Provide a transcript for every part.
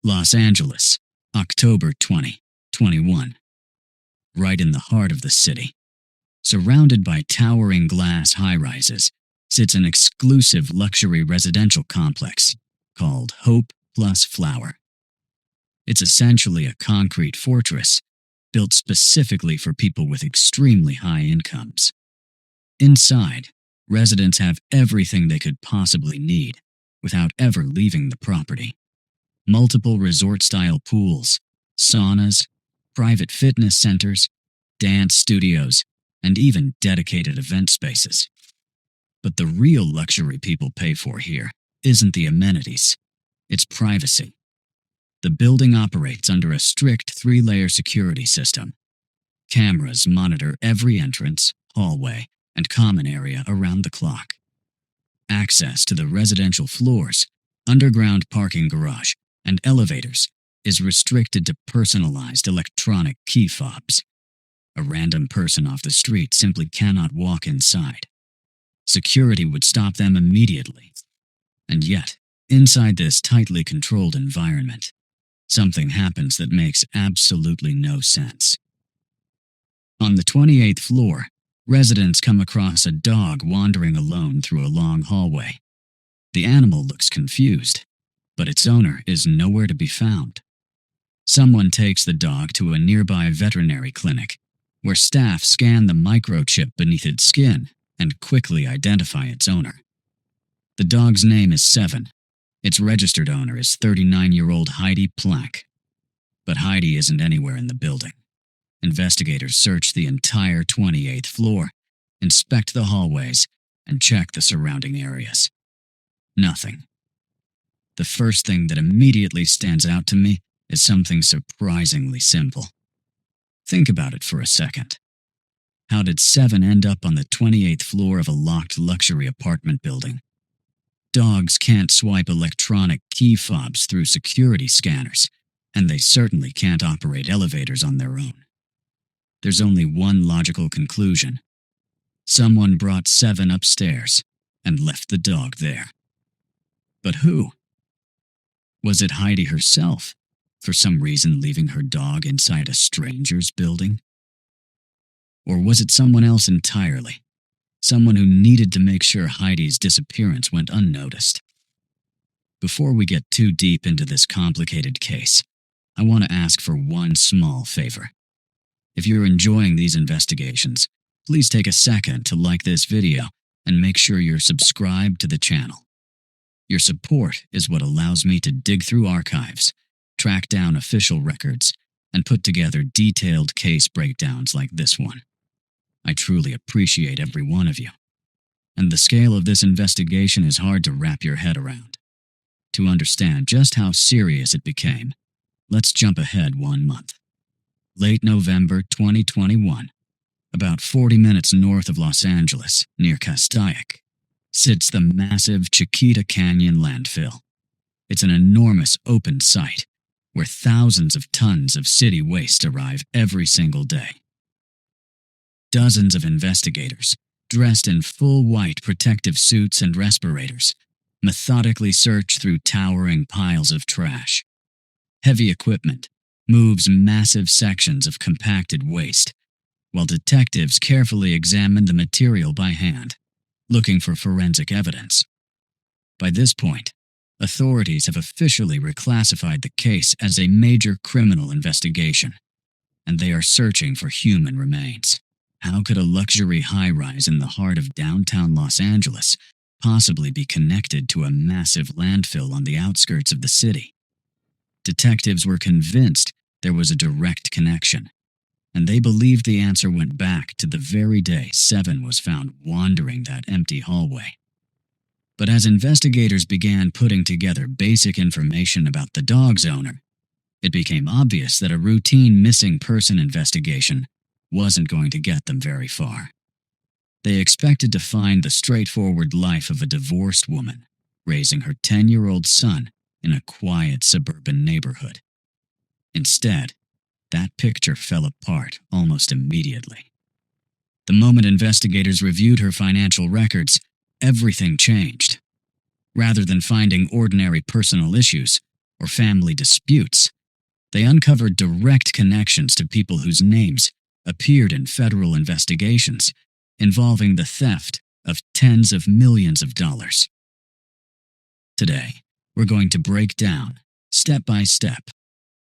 Los Angeles, October 2021. Right in the heart of the city, surrounded by towering glass high-rises, sits an exclusive luxury residential complex called Hope Plus Flower. It's essentially a concrete fortress built specifically for people with extremely high incomes. Inside, residents have everything they could possibly need without ever leaving the property. Multiple resort-style pools, saunas, private fitness centers, dance studios, and even dedicated event spaces. But the real luxury people pay for here isn't the amenities, it's privacy. The building operates under a strict 3-layer security system. Cameras monitor every entrance, hallway, and common area around the clock. Access to the residential floors, underground parking garage, and elevators is restricted to personalized electronic key fobs. A random person off the street simply cannot walk inside. Security would stop them immediately. And yet, inside this tightly controlled environment, something happens that makes absolutely no sense. On the 28th floor, residents come across a dog wandering alone through a long hallway. The animal looks confused, but its owner is nowhere to be found. Someone takes the dog to a nearby veterinary clinic, where staff scan the microchip beneath its skin and quickly identify its owner. The dog's name is Seven. Its registered owner is 39-year-old Heidi Plank. But Heidi isn't anywhere in the building. Investigators search the entire 28th floor, inspect the hallways, and check the surrounding areas. Nothing. The first thing that immediately stands out to me is something surprisingly simple. Think about it for a second. How did Seven end up on the 28th floor of a locked luxury apartment building? Dogs can't swipe electronic key fobs through security scanners, and they certainly can't operate elevators on their own. There's only one logical conclusion. Someone brought Seven upstairs and left the dog there. But who? Was it Heidi herself, for some reason leaving her dog inside a stranger's building? Or was it someone else entirely? Someone who needed to make sure Heidi's disappearance went unnoticed? Before we get too deep into this complicated case, I want to ask for one small favor. If you're enjoying these investigations, please take a second to like this video and make sure you're subscribed to the channel. Your support is what allows me to dig through archives, track down official records, and put together detailed case breakdowns like this one. I truly appreciate every one of you. And the scale of this investigation is hard to wrap your head around. To understand just how serious it became, let's jump ahead 1 month. Late November 2021, about 40 minutes north of Los Angeles, near Castaic, sits the massive Chiquita Canyon landfill. It's an enormous open site where thousands of tons of city waste arrive every single day. Dozens of investigators, dressed in full white protective suits and respirators, methodically search through towering piles of trash. Heavy equipment moves massive sections of compacted waste, while detectives carefully examine the material by hand, looking for forensic evidence. By this point, authorities have officially reclassified the case as a major criminal investigation, and they are searching for human remains. How could a luxury high-rise in the heart of downtown Los Angeles possibly be connected to a massive landfill on the outskirts of the city? Detectives were convinced there was a direct connection, and they believed the answer went back to the very day Seven was found wandering that empty hallway. But as investigators began putting together basic information about the dog's owner, it became obvious that a routine missing person investigation wasn't going to get them very far. They expected to find the straightforward life of a divorced woman, raising her 10-year-old son in a quiet suburban neighborhood. Instead, that picture fell apart almost immediately. The moment investigators reviewed her financial records, everything changed. Rather than finding ordinary personal issues or family disputes. They uncovered direct connections to people whose names appeared in federal investigations involving the theft of tens of millions of dollars. Today, we're going to break down, step by step,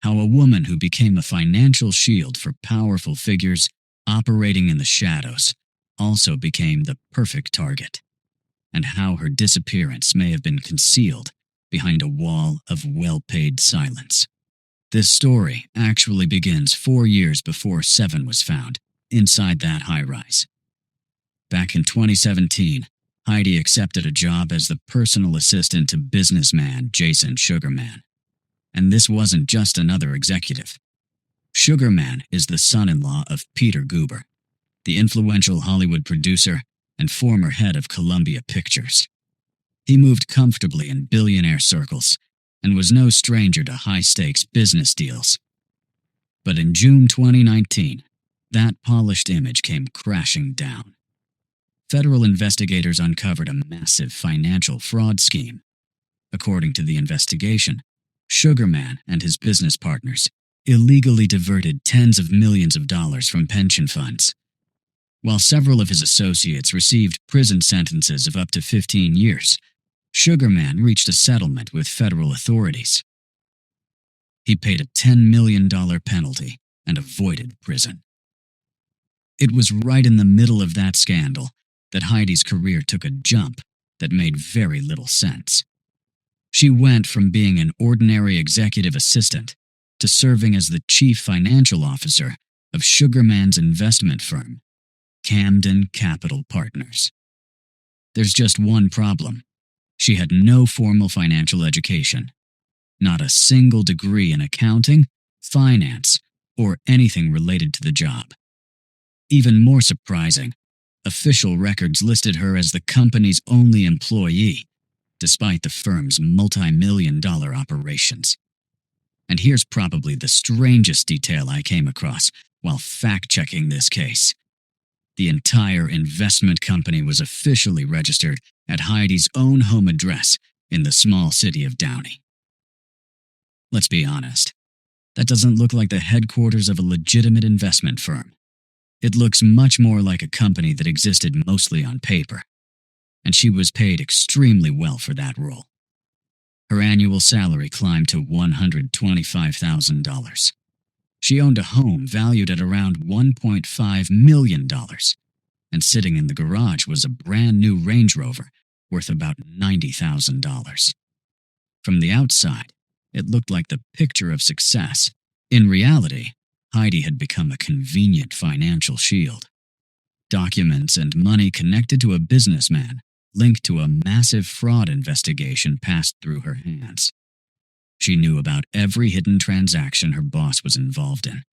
how a woman who became a financial shield for powerful figures operating in the shadows also became the perfect target, and how her disappearance may have been concealed behind a wall of well-paid silence. This story actually begins 4 years before Seven was found, inside that high-rise. Back in 2017, Heidi accepted a job as the personal assistant to businessman Jason Sugarman. And this wasn't just another executive. Sugarman is the son-in-law of Peter Guber, the influential Hollywood producer and former head of Columbia Pictures. He moved comfortably in billionaire circles and was no stranger to high-stakes business deals. But in June 2019, that polished image came crashing down. Federal investigators uncovered a massive financial fraud scheme. According to the investigation, Sugarman and his business partners illegally diverted tens of millions of dollars from pension funds. While several of his associates received prison sentences of up to 15 years, Sugarman reached a settlement with federal authorities. He paid a $10 million penalty and avoided prison. It was right in the middle of that scandal that Heidi's career took a jump that made very little sense. She went from being an ordinary executive assistant to serving as the chief financial officer of Sugarman's investment firm, Camden Capital Partners. There's just one problem. She had no formal financial education, not a single degree in accounting, finance, or anything related to the job. Even more surprising, official records listed her as the company's only employee, despite the firm's multi-million-dollar operations. And here's probably the strangest detail I came across while fact-checking this case. The entire investment company was officially registered at Heidi's own home address in the small city of Downey. Let's be honest, that doesn't look like the headquarters of a legitimate investment firm. It looks much more like a company that existed mostly on paper, and she was paid extremely well for that role. Her annual salary climbed to $125,000. She owned a home valued at around $1.5 million, and sitting in the garage was a brand new Range Rover worth about $90,000. From the outside, it looked like the picture of success. In reality, Heidi had become a convenient financial shield. Documents and money connected to a businessman linked to a massive fraud investigation passed through her hands. She knew about every hidden transaction her boss was involved in.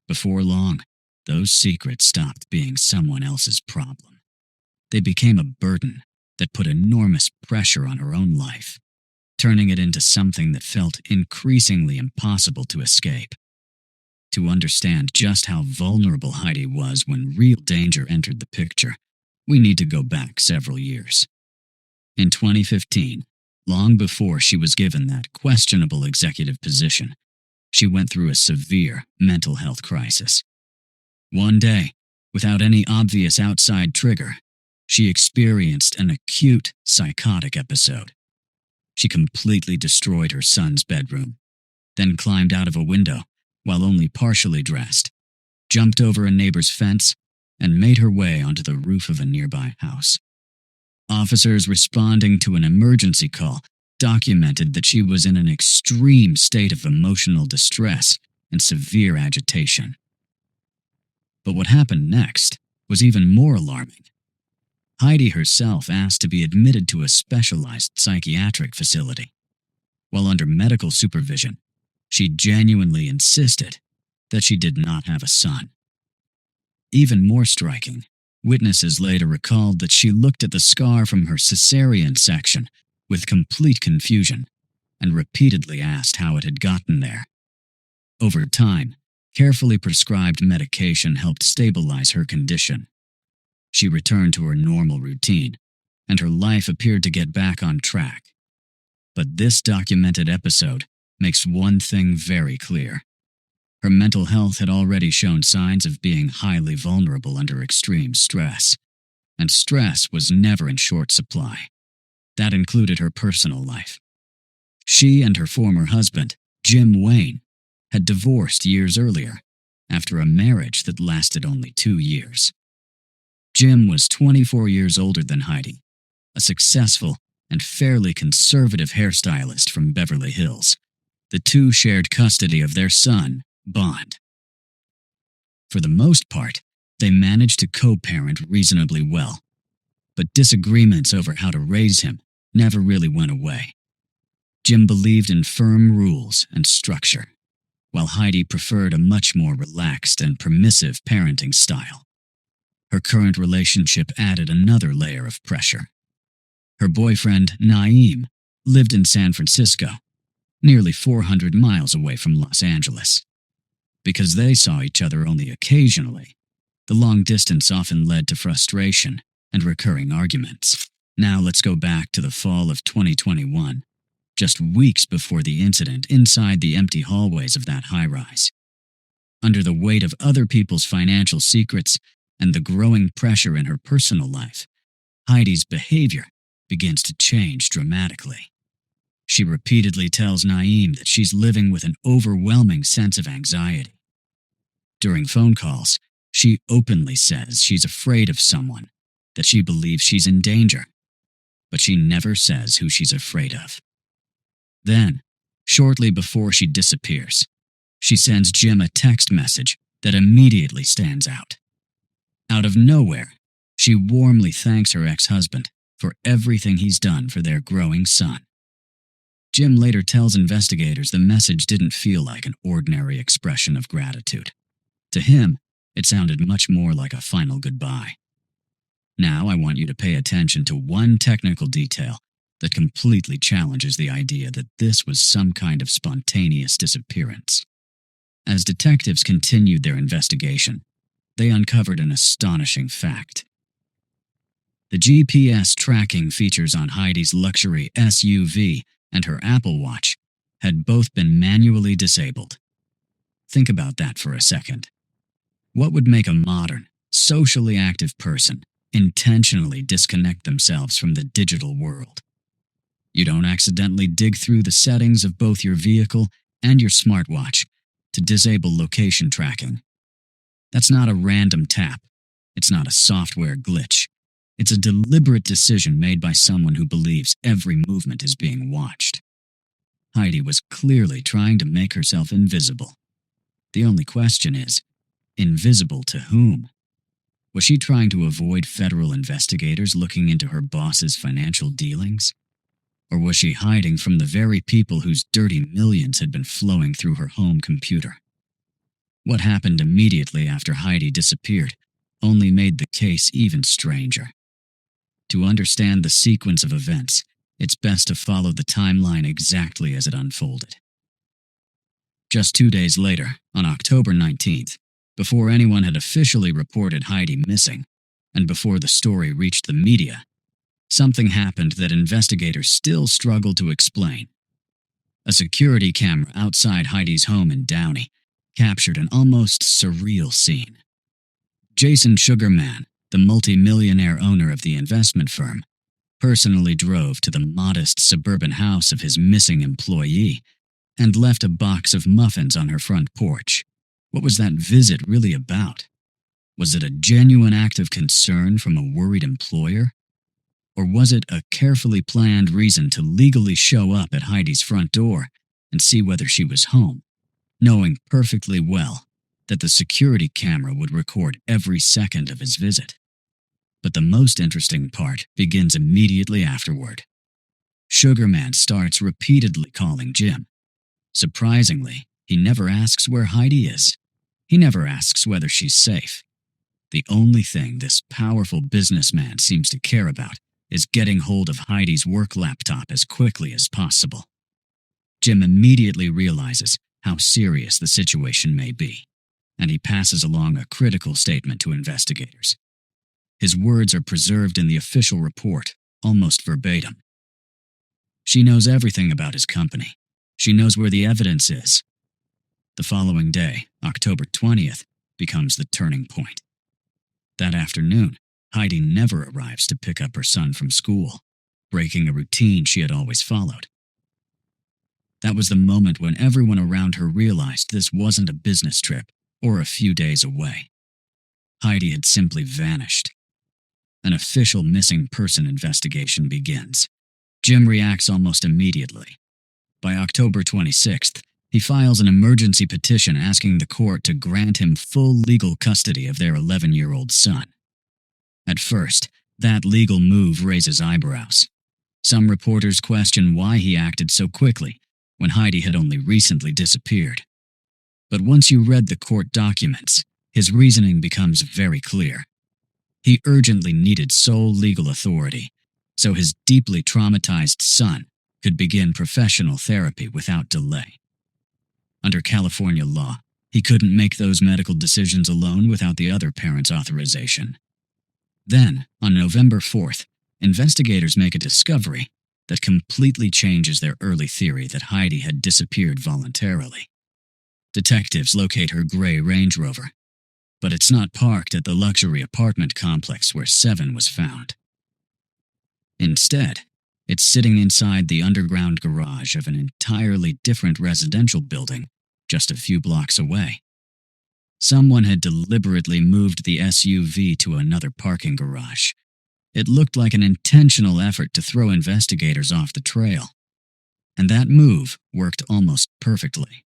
Before long, those secrets stopped being someone else's problem. They became a burden that put enormous pressure on her own life, turning it into something that felt increasingly impossible to escape. To understand just how vulnerable Heidi was when real danger entered the picture, we need to go back several years. In 2015, long before she was given that questionable executive position, she went through a severe mental health crisis. One day, without any obvious outside trigger, she experienced an acute psychotic episode. She completely destroyed her son's bedroom, then climbed out of a window while only partially dressed, jumped over a neighbor's fence, and made her way onto the roof of a nearby house. Officers responding to an emergency call documented that she was in an extreme state of emotional distress and severe agitation. But what happened next was even more alarming. Heidi herself asked to be admitted to a specialized psychiatric facility. While under medical supervision, she genuinely insisted that she did not have a son. Even more striking, witnesses later recalled that she looked at the scar from her cesarean section with complete confusion and repeatedly asked how it had gotten there. Over time, carefully prescribed medication helped stabilize her condition. She returned to her normal routine, and her life appeared to get back on track. But this documented episode makes one thing very clear. Her mental health had already shown signs of being highly vulnerable under extreme stress, and stress was never in short supply. That included her personal life. She and her former husband, Jim Wayne, had divorced years earlier, after a marriage that lasted only 2 years. Jim was 24 years older than Heidi, a successful and fairly conservative hairstylist from Beverly Hills. The two shared custody of their son, Bond. For the most part, they managed to co-parent reasonably well, but disagreements over how to raise him never really went away. Jim believed in firm rules and structure, while Heidi preferred a much more relaxed and permissive parenting style. Her current relationship added another layer of pressure. Her boyfriend, Naeem, lived in San Francisco, nearly 400 miles away from Los Angeles. Because they saw each other only occasionally, the long distance often led to frustration and recurring arguments. Now let's go back to the fall of 2021, just weeks before the incident inside the empty hallways of that high-rise. Under the weight of other people's financial secrets and the growing pressure in her personal life, Heidi's behavior begins to change dramatically. She repeatedly tells Naeem that she's living with an overwhelming sense of anxiety. During phone calls, she openly says she's afraid of someone, that she believes she's in danger, but she never says who she's afraid of. Then, shortly before she disappears, she sends Jim a text message that immediately stands out. Out of nowhere, she warmly thanks her ex-husband for everything he's done for their growing son. Jim later tells investigators the message didn't feel like an ordinary expression of gratitude. To him, it sounded much more like a final goodbye. Now I want you to pay attention to one technical detail that completely challenges the idea that this was some kind of spontaneous disappearance. As detectives continued their investigation, they uncovered an astonishing fact. The GPS tracking features on Heidi's luxury SUV and her Apple Watch had both been manually disabled. Think about that for a second. What would make a modern, socially active person intentionally disconnect themselves from the digital world? You don't accidentally dig through the settings of both your vehicle and your smartwatch to disable location tracking. That's not a random tap. It's not a software glitch. It's a deliberate decision made by someone who believes every movement is being watched. Heidi was clearly trying to make herself invisible. The only question is, invisible to whom? Was she trying to avoid federal investigators looking into her boss's financial dealings? Or was she hiding from the very people whose dirty millions had been flowing through her home computer? What happened immediately after Heidi disappeared only made the case even stranger. To understand the sequence of events, it's best to follow the timeline exactly as it unfolded. Just 2 days later, on October 19th, before anyone had officially reported Heidi missing, and before the story reached the media, something happened that investigators still struggle to explain. A security camera outside Heidi's home in Downey captured an almost surreal scene. Jason Sugarman, the multi-millionaire owner of the investment firm, personally drove to the modest suburban house of his missing employee and left a box of muffins on her front porch. What was that visit really about? Was it a genuine act of concern from a worried employer? Or was it a carefully planned reason to legally show up at Heidi's front door and see whether she was home, knowing perfectly well that the security camera would record every second of his visit? But the most interesting part begins immediately afterward. Sugarman starts repeatedly calling Jim. Surprisingly, he never asks where Heidi is. He never asks whether she's safe. The only thing this powerful businessman seems to care about is getting hold of Heidi's work laptop as quickly as possible. Jim immediately realizes how serious the situation may be, and he passes along a critical statement to investigators. His words are preserved in the official report, almost verbatim. She knows everything about his company. She knows where the evidence is. The following day, October 20th, becomes the turning point. That afternoon, Heidi never arrives to pick up her son from school, breaking a routine she had always followed. That was the moment when everyone around her realized this wasn't a business trip or a few days away. Heidi had simply vanished. An official missing person investigation begins. Jim reacts almost immediately. By October 26th, he files an emergency petition asking the court to grant him full legal custody of their 11-year-old son. At first, that legal move raises eyebrows. Some reporters question why he acted so quickly when Heidi had only recently disappeared. But once you read the court documents, his reasoning becomes very clear. He urgently needed sole legal authority, so his deeply traumatized son could begin professional therapy without delay. Under California law, he couldn't make those medical decisions alone without the other parent's authorization. Then, on November 4th, investigators make a discovery that completely changes their early theory that Heidi had disappeared voluntarily. Detectives locate her gray Range Rover, but it's not parked at the luxury apartment complex where Seven was found. Instead, it's sitting inside the underground garage of an entirely different residential building just a few blocks away. Someone had deliberately moved the SUV to another parking garage. It looked like an intentional effort to throw investigators off the trail. And that move worked almost perfectly.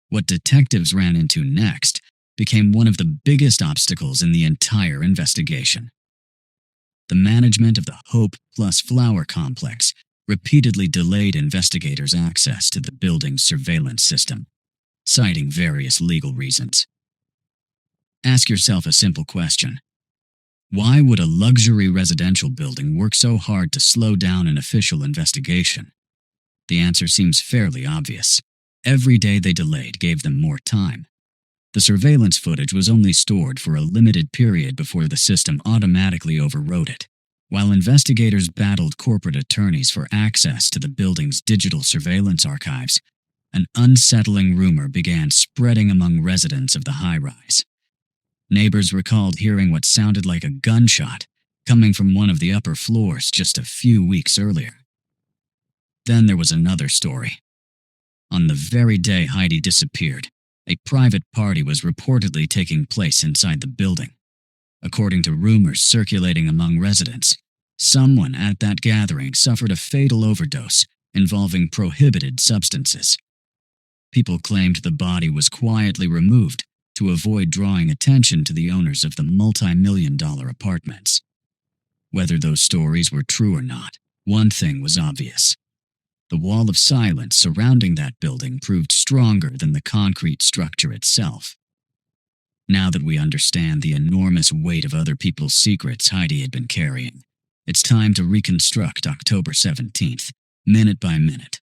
What detectives ran into next became one of the biggest obstacles in the entire investigation. The management of the Hope plus Flower complex repeatedly delayed investigators' access to the building's surveillance system, citing various legal reasons. Ask yourself a simple question. Why would a luxury residential building work so hard to slow down an official investigation? The answer seems fairly obvious. Every day they delayed gave them more time. The surveillance footage was only stored for a limited period before the system automatically overrode it. While investigators battled corporate attorneys for access to the building's digital surveillance archives, an unsettling rumor began spreading among residents of the high-rise. Neighbors recalled hearing what sounded like a gunshot coming from one of the upper floors just a few weeks earlier. Then there was another story. On the very day Heidi disappeared, a private party was reportedly taking place inside the building. According to rumors circulating among residents, someone at that gathering suffered a fatal overdose involving prohibited substances. People claimed the body was quietly removed to avoid drawing attention to the owners of the multi-million-dollar apartments. Whether those stories were true or not, one thing was obvious. The wall of silence surrounding that building proved stronger than the concrete structure itself. Now that we understand the enormous weight of other people's secrets Heidi had been carrying, it's time to reconstruct October 17th, minute by minute.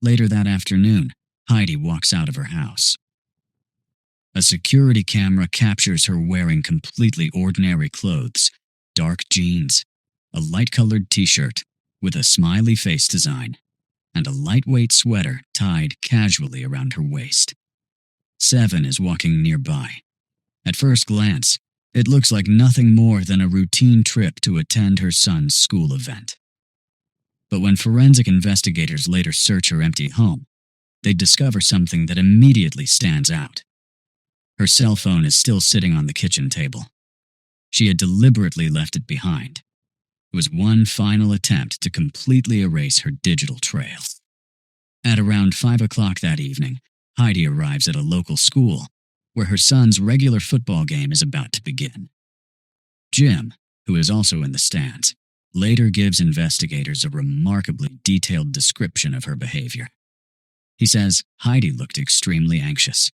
Later that afternoon, Heidi walks out of her house. A security camera captures her wearing completely ordinary clothes, dark jeans, a light-colored t-shirt with a smiley face design, and a lightweight sweater tied casually around her waist. Seven is walking nearby. At first glance, it looks like nothing more than a routine trip to attend her son's school event. But when forensic investigators later search her empty home, they discover something that immediately stands out. Her cell phone is still sitting on the kitchen table. She had deliberately left it behind. It was one final attempt to completely erase her digital trail. At around 5 o'clock that evening, Heidi arrives at a local school where her son's regular football game is about to begin. Jim, who is also in the stands, later gives investigators a remarkably detailed description of her behavior. He says Heidi looked extremely anxious.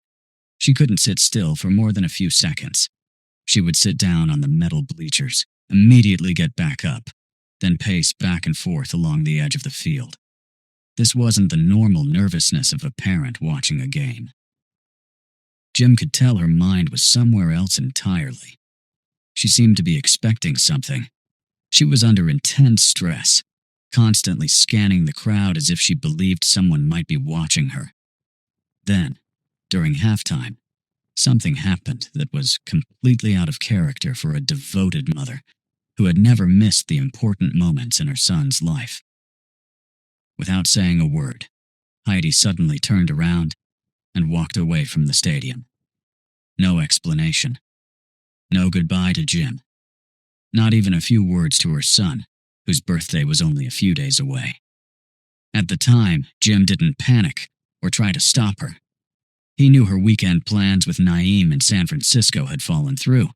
She couldn't sit still for more than a few seconds. She would sit down on the metal bleachers, immediately get back up, then pace back and forth along the edge of the field. This wasn't the normal nervousness of a parent watching a game. Jim could tell her mind was somewhere else entirely. She seemed to be expecting something. She was under intense stress, constantly scanning the crowd as if she believed someone might be watching her. Then, during halftime, something happened that was completely out of character for a devoted mother who had never missed the important moments in her son's life. Without saying a word, Heidi suddenly turned around and walked away from the stadium. No explanation. No goodbye to Jim. Not even a few words to her son, whose birthday was only a few days away. At the time, Jim didn't panic or try to stop her. He knew her weekend plans with Naeem in San Francisco had fallen through,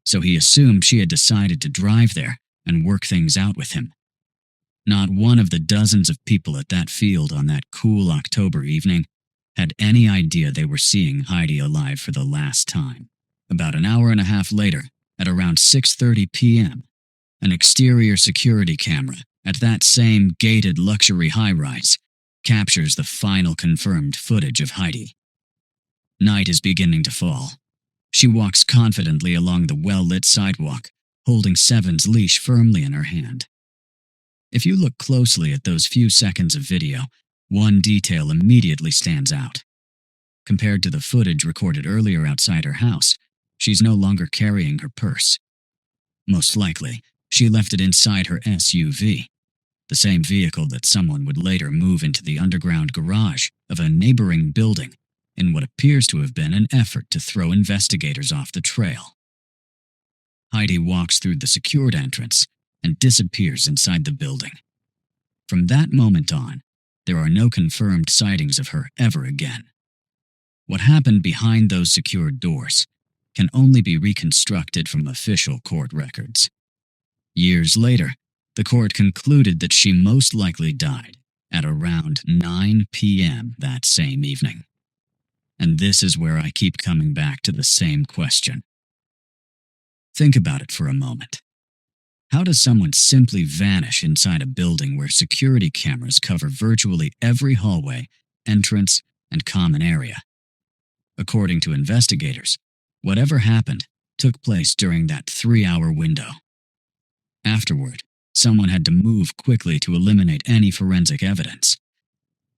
so he assumed she had decided to drive there and work things out with him. Not one of the dozens of people at that field on that cool October evening had any idea they were seeing Heidi alive for the last time. About an hour and a half later, at around 6:30 p.m., an exterior security camera at that same gated luxury high-rise captures the final confirmed footage of Heidi. Night is beginning to fall. She walks confidently along the well-lit sidewalk, holding Seven's leash firmly in her hand. If you look closely at those few seconds of video, one detail immediately stands out. Compared to the footage recorded earlier outside her house, she's no longer carrying her purse. Most likely, she left it inside her SUV, the same vehicle that someone would later move into the underground garage of a neighboring building in what appears to have been an effort to throw investigators off the trail. Heidi walks through the secured entrance and disappears inside the building. From that moment on, there are no confirmed sightings of her ever again. What happened behind those secured doors can only be reconstructed from official court records. Years later, the court concluded that she most likely died at around 9 p.m. that same evening. And this is where I keep coming back to the same question. Think about it for a moment. How does someone simply vanish inside a building where security cameras cover virtually every hallway, entrance, and common area? According to investigators, whatever happened took place during that 3-hour window. Afterward, someone had to move quickly to eliminate any forensic evidence.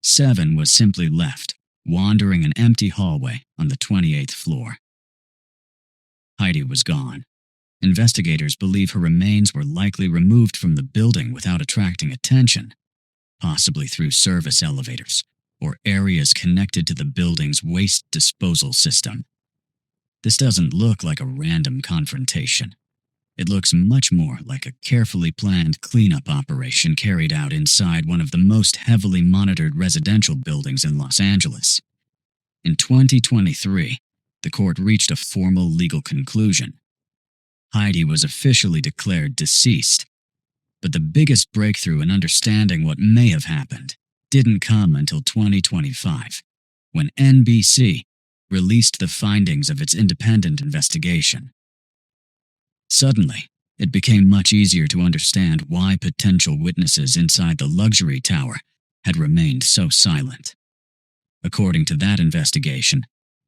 Seven was simply left, wandering an empty hallway on the 28th floor. Heidi was gone. Investigators believe her remains were likely removed from the building without attracting attention, possibly through service elevators or areas connected to the building's waste disposal system. This doesn't look like a random confrontation. It looks much more like a carefully planned cleanup operation carried out inside one of the most heavily monitored residential buildings in Los Angeles. In 2023, the court reached a formal legal conclusion. Heidi was officially declared deceased, but the biggest breakthrough in understanding what may have happened didn't come until 2025, when NBC released the findings of its independent investigation. Suddenly, it became much easier to understand why potential witnesses inside the luxury tower had remained so silent. According to that investigation,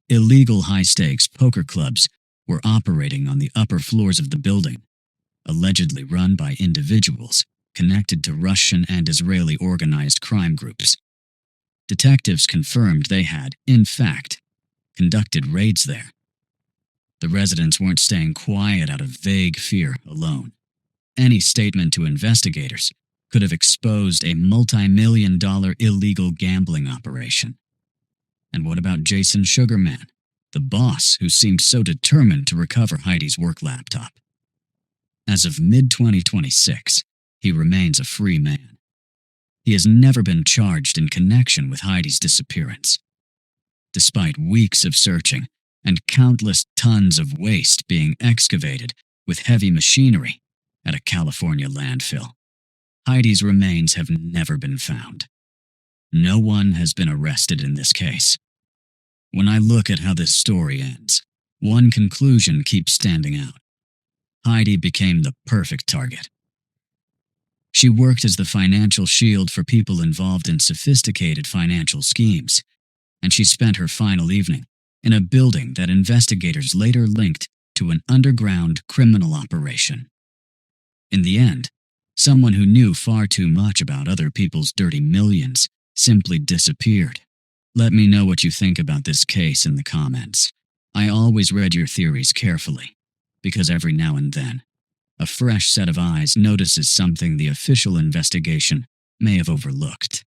illegal high-stakes poker clubs were operating on the upper floors of the building, allegedly run by individuals connected to Russian and Israeli organized crime groups. Detectives confirmed they had, in fact, conducted raids there. The residents weren't staying quiet out of vague fear alone. Any statement to investigators could have exposed a multi-million-dollar illegal gambling operation. And what about Jason Sugarman, the boss who seemed so determined to recover Heidi's work laptop? As of mid-2026, he remains a free man. He has never been charged in connection with Heidi's disappearance. Despite weeks of searching and countless tons of waste being excavated with heavy machinery at a California landfill, Heidi's remains have never been found. No one has been arrested in this case. When I look at how this story ends, one conclusion keeps standing out. Heidi became the perfect target. She worked as the financial shield for people involved in sophisticated financial schemes, and she spent her final evening in a building that investigators later linked to an underground criminal operation. In the end, Someone who knew far too much about other people's dirty millions simply disappeared. Let me know what you think about this case in the comments. I always read your theories carefully, because every now and then, a fresh set of eyes notices something the official investigation may have overlooked.